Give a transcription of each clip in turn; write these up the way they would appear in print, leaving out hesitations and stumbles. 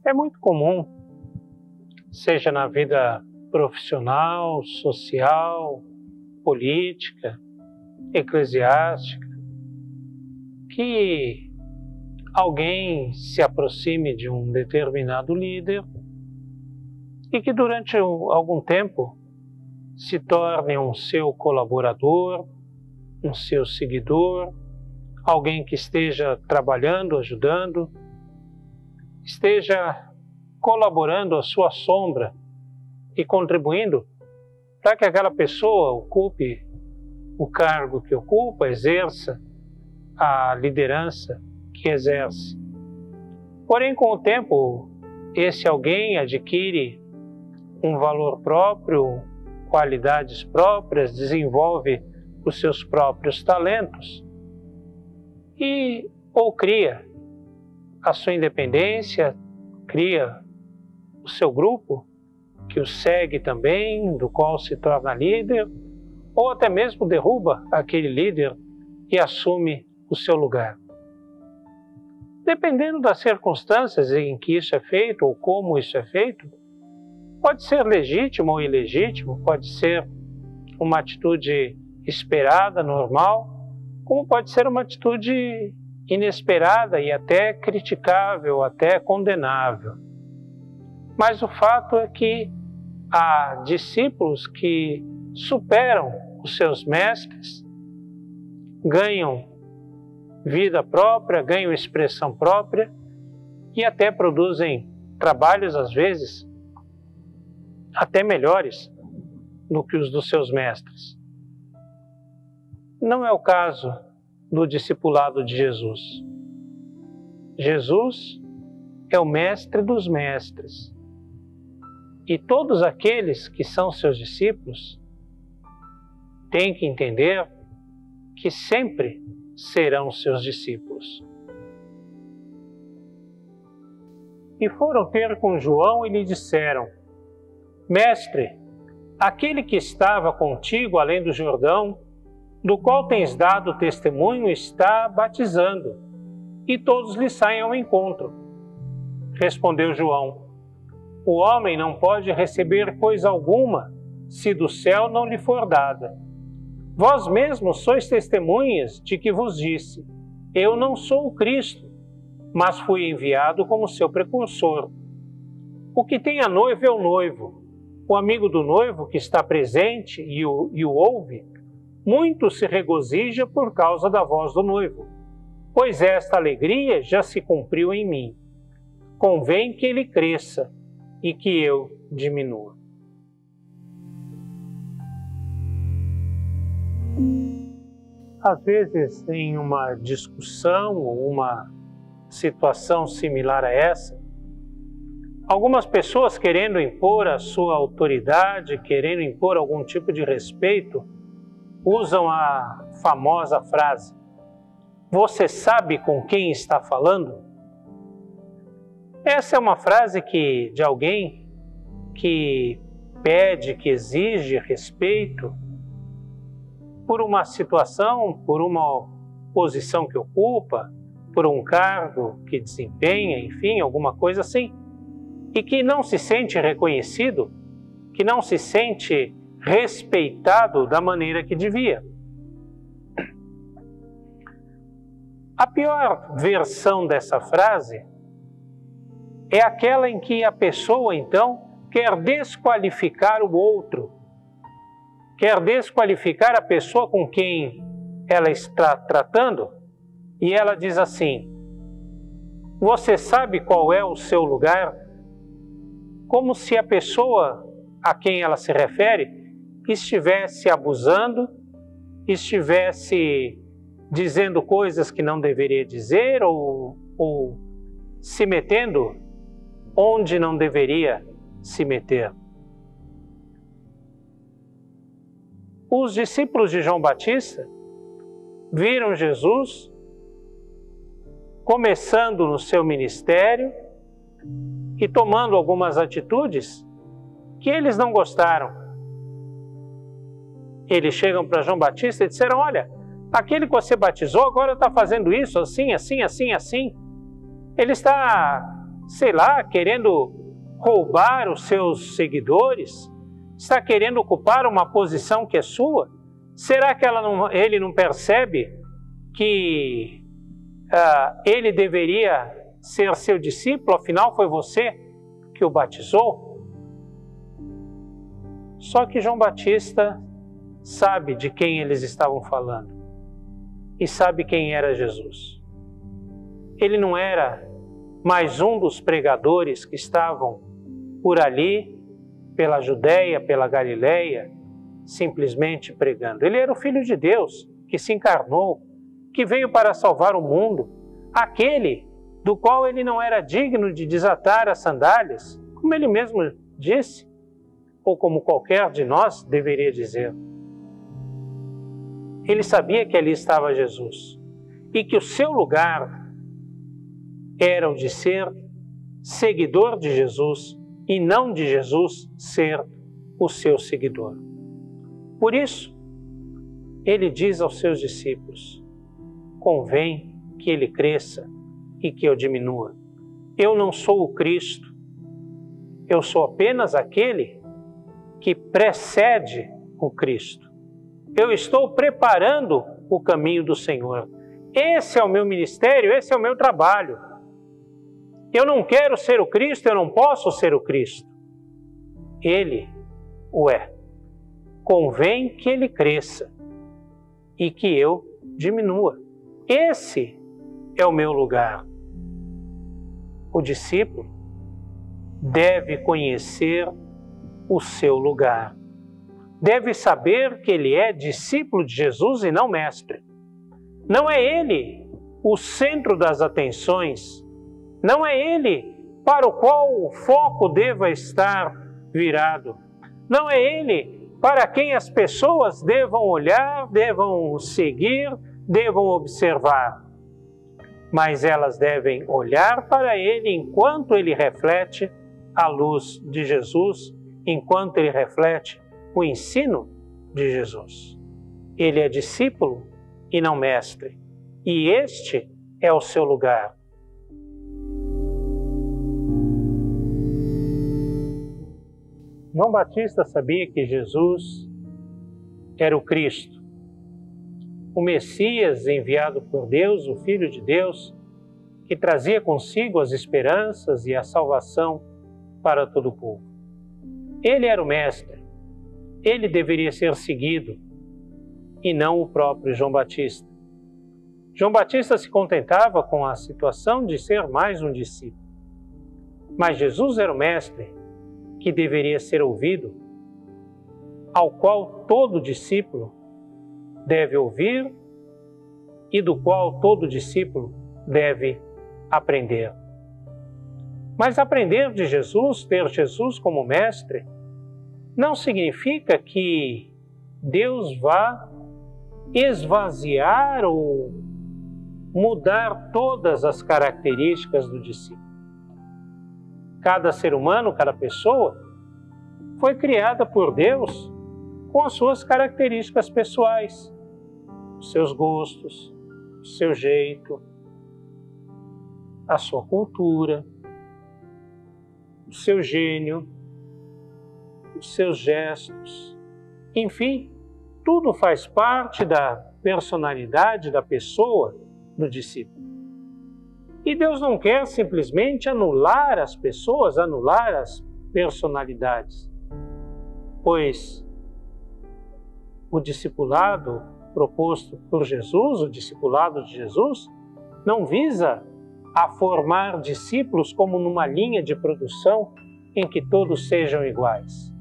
É muito comum, seja na vida profissional, social, política, eclesiástica, que alguém se aproxime de um determinado líder e que durante algum tempo se torne um seu colaborador, um seu seguidor, alguém que esteja trabalhando, ajudando, esteja colaborando à sua sombra e contribuindo para que aquela pessoa ocupe o cargo que ocupa, exerça a liderança que exerce. Porém, com o tempo, esse alguém adquire um valor próprio, qualidades próprias, desenvolve os seus próprios talentos e ou cria a sua independência, cria o seu grupo, que o segue também, do qual se torna líder, ou até mesmo derruba aquele líder e assume o seu lugar. Dependendo das circunstâncias em que isso é feito ou como isso é feito, pode ser legítimo ou ilegítimo, pode ser uma atitude esperada, normal, como pode ser uma atitude inesperada e até criticável, até condenável. Mas o fato é que há discípulos que superam os seus mestres, ganham vida própria, ganham expressão própria e até produzem trabalhos, às vezes, até melhores do que os dos seus mestres. Não é o caso do discipulado de Jesus. Jesus é o mestre dos mestres. E todos aqueles que são seus discípulos têm que entender que sempre serão seus discípulos. E foram ter com João e lhe disseram: Mestre, aquele que estava contigo além do Jordão, do qual tens dado testemunho, está batizando, e todos lhe saem ao encontro. Respondeu João: O homem não pode receber coisa alguma, se do céu não lhe for dada. Vós mesmos sois testemunhas de que vos disse: Eu não sou o Cristo, mas fui enviado como seu precursor. O que tem a noiva é o noivo. O amigo do noivo que está presente e o ouve, muito se regozija por causa da voz do noivo, pois esta alegria já se cumpriu em mim. Convém que ele cresça e que eu diminua. Às vezes, em uma discussão ou uma situação similar a essa, algumas pessoas querendo impor a sua autoridade, querendo impor algum tipo de respeito, usam a famosa frase: Você sabe com quem está falando? Essa é uma frase de alguém que pede, que exige respeito por uma situação, por uma posição que ocupa, por um cargo que desempenha, enfim, alguma coisa assim, e que não se sente reconhecido, que não se sente respeitado da maneira que devia. A pior versão dessa frase é aquela em que a pessoa, então, quer desqualificar o outro, quer desqualificar a pessoa com quem ela está tratando, e ela diz assim: Você sabe qual é o seu lugar? Como se a pessoa a quem ela se refere estivesse abusando, estivesse dizendo coisas que não deveria dizer ou se metendo onde não deveria se meter. Os discípulos de João Batista viram Jesus começando no seu ministério e tomando algumas atitudes que eles não gostaram. Eles chegam para João Batista e disseram: Olha, aquele que você batizou agora está fazendo isso, assim, assim, assim, assim. Ele está sei lá, querendo roubar os seus seguidores? Está querendo ocupar uma posição que é sua? Será que ele não percebe que ele deveria ser seu discípulo? Afinal, foi você que o batizou? Só que João Batista sabe de quem eles estavam falando e sabe quem era Jesus. Ele não era mais um dos pregadores que estavam por ali, pela Judéia, pela Galileia, simplesmente pregando. Ele era o Filho de Deus, que se encarnou, que veio para salvar o mundo, aquele do qual ele não era digno de desatar as sandálias, como ele mesmo disse, ou como qualquer de nós deveria dizer. Ele sabia que ali estava Jesus e que o seu lugar era o de ser seguidor de Jesus e não de Jesus ser o seu seguidor. Por isso, ele diz aos seus discípulos: convém que ele cresça e que eu diminua. Eu não sou o Cristo, eu sou apenas aquele que precede o Cristo. Eu estou preparando o caminho do Senhor. Esse é o meu ministério, esse é o meu trabalho. Eu não quero ser o Cristo, eu não posso ser o Cristo. Ele o é. Convém que ele cresça e que eu diminua. Esse é o meu lugar. O discípulo deve conhecer o seu lugar. Deve saber que ele é discípulo de Jesus e não mestre. Não é ele o centro das atenções. Não é ele para o qual o foco deva estar virado. Não é ele para quem as pessoas devam olhar, devam seguir, devam observar. Mas elas devem olhar para ele enquanto ele reflete a luz de Jesus, enquanto ele reflete o ensino de Jesus. Ele é discípulo e não mestre, e este é o seu lugar. João Batista sabia que Jesus era o Cristo, o Messias enviado por Deus, o Filho de Deus, que trazia consigo as esperanças e a salvação para todo o povo. Ele era o Mestre, ele deveria ser seguido e não o próprio João Batista. João Batista se contentava com a situação de ser mais um discípulo. Mas Jesus era o Mestre que deveria ser ouvido, ao qual todo discípulo deve ouvir e do qual todo discípulo deve aprender. Mas aprender de Jesus, ter Jesus como mestre, não significa que Deus vá esvaziar ou mudar todas as características do discípulo. Cada ser humano, cada pessoa, foi criada por Deus com as suas características pessoais, os seus gostos, o seu jeito, a sua cultura, o seu gênio, os seus gestos. Enfim, tudo faz parte da personalidade da pessoa do discípulo. E Deus não quer simplesmente anular as pessoas, anular as personalidades, pois o discipulado proposto por Jesus, o discipulado de Jesus, não visa a formar discípulos como numa linha de produção em que todos sejam iguais,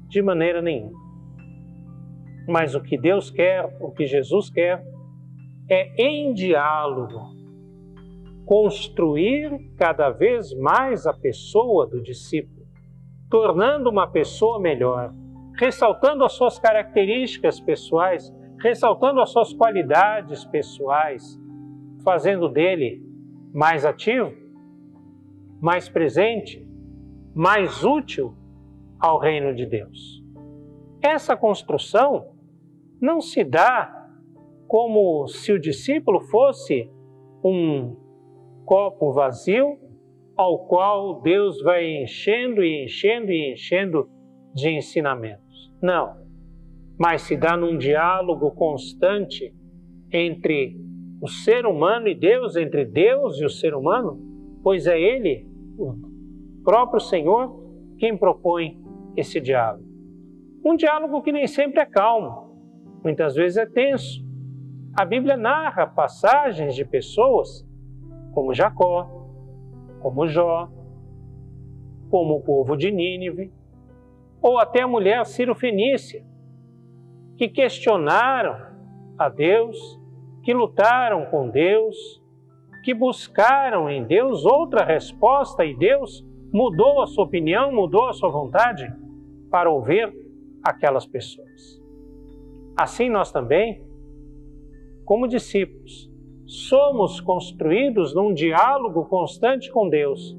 de maneira nenhuma. Mas o que Deus quer, o que Jesus quer, é em diálogo construir cada vez mais a pessoa do discípulo, tornando uma pessoa melhor, ressaltando as suas características pessoais, ressaltando as suas qualidades pessoais, fazendo dele mais ativo, mais presente, mais útil ao reino de Deus. Essa construção não se dá como se o discípulo fosse um copo vazio ao qual Deus vai enchendo e enchendo e enchendo de ensinamentos. Não, mas se dá num diálogo constante entre o ser humano e Deus, entre Deus e o ser humano, pois é Ele, o próprio Senhor, quem propõe esse diálogo. Um diálogo que nem sempre é calmo, muitas vezes é tenso. A Bíblia narra passagens de pessoas como Jacó, como Jó, como o povo de Nínive, ou até a mulher Ciro-Fenícia, que questionaram a Deus, que lutaram com Deus, que buscaram em Deus outra resposta e Deus mudou a sua opinião, mudou a sua vontade para ouvir aquelas pessoas. Assim nós também, como discípulos, somos construídos num diálogo constante com Deus,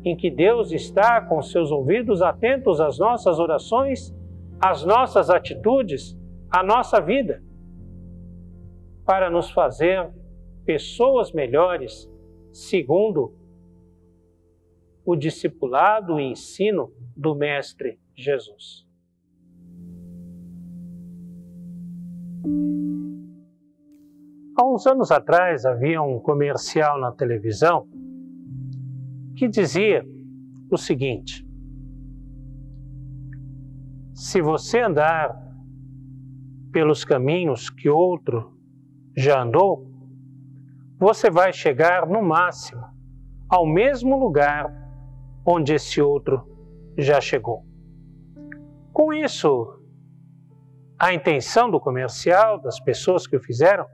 em que Deus está com seus ouvidos atentos às nossas orações, às nossas atitudes, à nossa vida, para nos fazer pessoas melhores, segundo o discipulado, o ensino do Mestre Jesus. Há uns anos atrás havia um comercial na televisão que dizia o seguinte: se você andar pelos caminhos que outro já andou, você vai chegar no máximo ao mesmo lugar onde esse outro já chegou. Com isso, a intenção do comercial, das pessoas que o fizeram,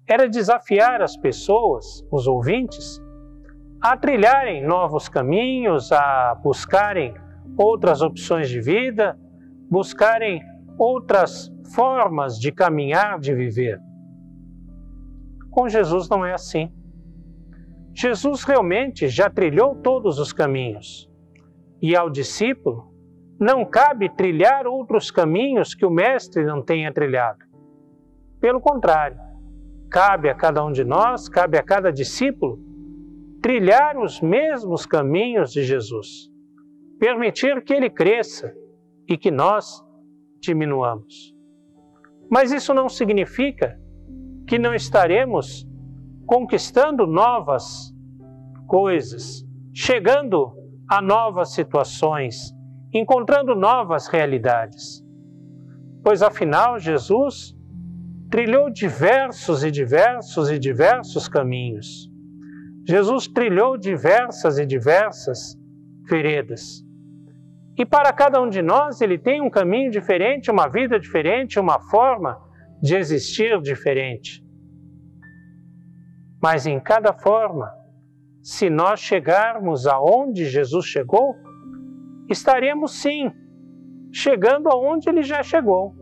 era desafiar as pessoas, os ouvintes, a trilharem novos caminhos, a buscarem outras opções de vida, buscarem outras formas de caminhar, de viver. Com Jesus não é assim. Jesus realmente já trilhou todos os caminhos. E ao discípulo não cabe trilhar outros caminhos que o Mestre não tenha trilhado. Pelo contrário, cabe a cada um de nós, cabe a cada discípulo, trilhar os mesmos caminhos de Jesus. Permitir que ele cresça e que nós diminuamos. Mas isso não significa que não estaremos conquistando novas coisas, chegando a novas situações, encontrando novas realidades. Pois afinal, Jesus trilhou diversos e diversos e diversos caminhos. Jesus trilhou diversas e diversas veredas. E para cada um de nós, ele tem um caminho diferente, uma vida diferente, uma forma de existir diferente. Mas em cada forma, se nós chegarmos aonde Jesus chegou, estaremos sim, chegando aonde ele já chegou.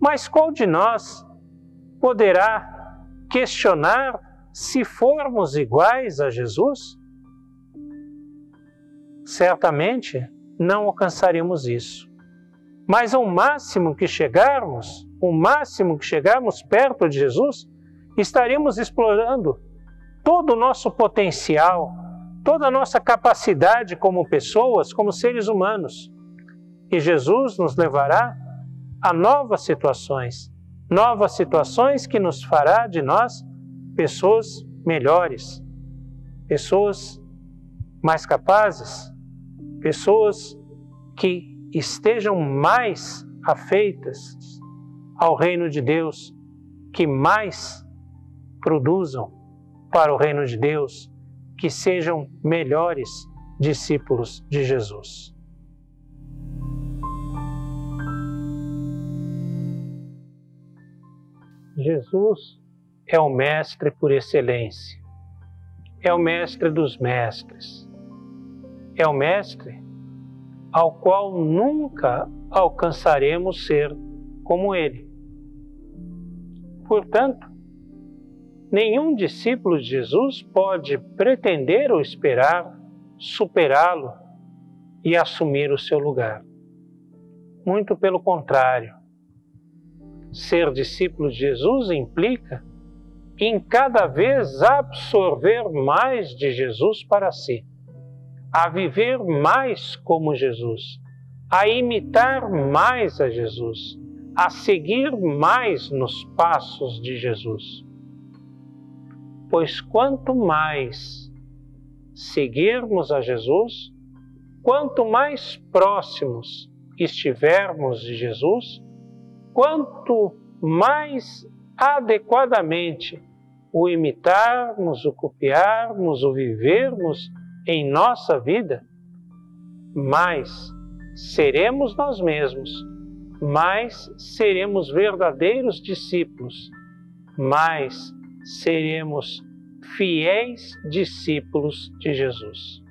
Mas qual de nós poderá questionar se formos iguais a Jesus? Certamente não alcançaremos isso. Mas o máximo que chegarmos perto de Jesus, estaremos explorando todo o nosso potencial, toda a nossa capacidade como pessoas, como seres humanos. E Jesus nos levará a novas situações que nos fará de nós pessoas melhores, pessoas mais capazes, pessoas que estejam mais afeitas ao reino de Deus, que mais produzam para o reino de Deus, que sejam melhores discípulos de Jesus. Jesus é o Mestre por excelência, é o Mestre dos mestres, é o Mestre ao qual nunca alcançaremos ser como Ele. Portanto, nenhum discípulo de Jesus pode pretender ou esperar superá-lo e assumir o seu lugar. Muito pelo contrário. Ser discípulo de Jesus implica em cada vez absorver mais de Jesus para si. a viver mais como Jesus, a imitar mais a Jesus, a seguir mais nos passos de Jesus. Pois quanto mais seguirmos a Jesus, quanto mais próximos estivermos de Jesus, quanto mais adequadamente o imitarmos, o copiarmos, o vivermos em nossa vida, mais seremos nós mesmos, mais seremos verdadeiros discípulos, mais seremos fiéis discípulos de Jesus.